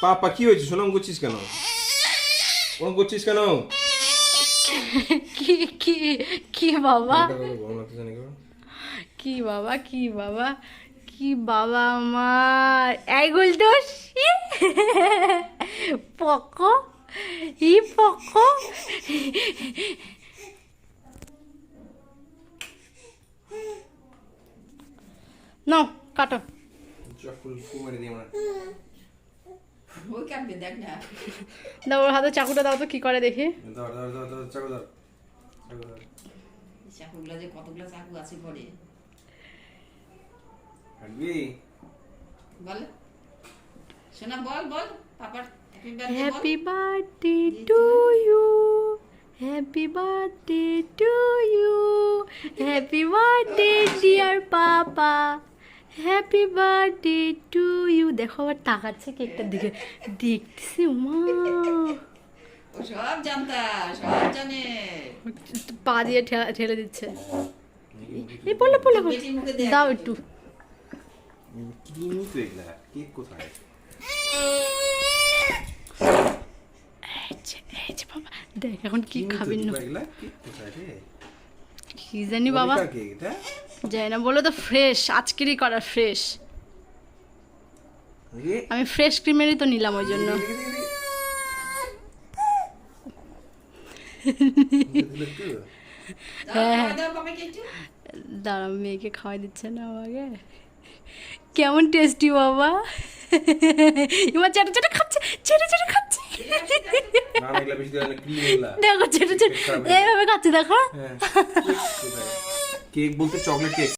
পাপা কি হয়েছে? সোনাম করছিস কেন? ওরকম করছিস কেন? কি কি কি বাবা, কি বাবা, কি বাবা, কি বাবা আমার এই গুলটুস পক ই পক নাও কাটো। দাও ওর হাতে চাকুটা দাও তো কি করে দেখি। চাকুগুলো যে কতগুলো চাকু আছে ঘরে বল শোনা, বল বল পাপার happy birthday to you, happy birthday to you, happy birthday dear papa, happy birthday to you. দেখো আবার তাকাচ্ছে কেকটার দিকে, দেখতেছি মা সব জানতা, সব জানে। পা দিয়ে ঠেলে দিচ্ছে। এই বলে বলে দাও একটু। এই যে বাবা দেখ এখন কি খাবেন না কি জানি বাবা, জানি না বলে তো ফ্রেশ, আজকেরই করা ফ্রেশ। আমি ফ্রেশ ক্রিমেরই তো নিলাম ওই জন্য। দাঁড়া মেয়েকে খাওয়াই দিচ্ছে না আমাকে। কেমন টেস্টি বাবা, এবার চেটে চেটে খাচ্ছে, চেটে চেটে খাচ্ছে। দেখো চেটে চেটে এইভাবে খাচ্ছে দেখো। কেক বলতে চকলেট কেক।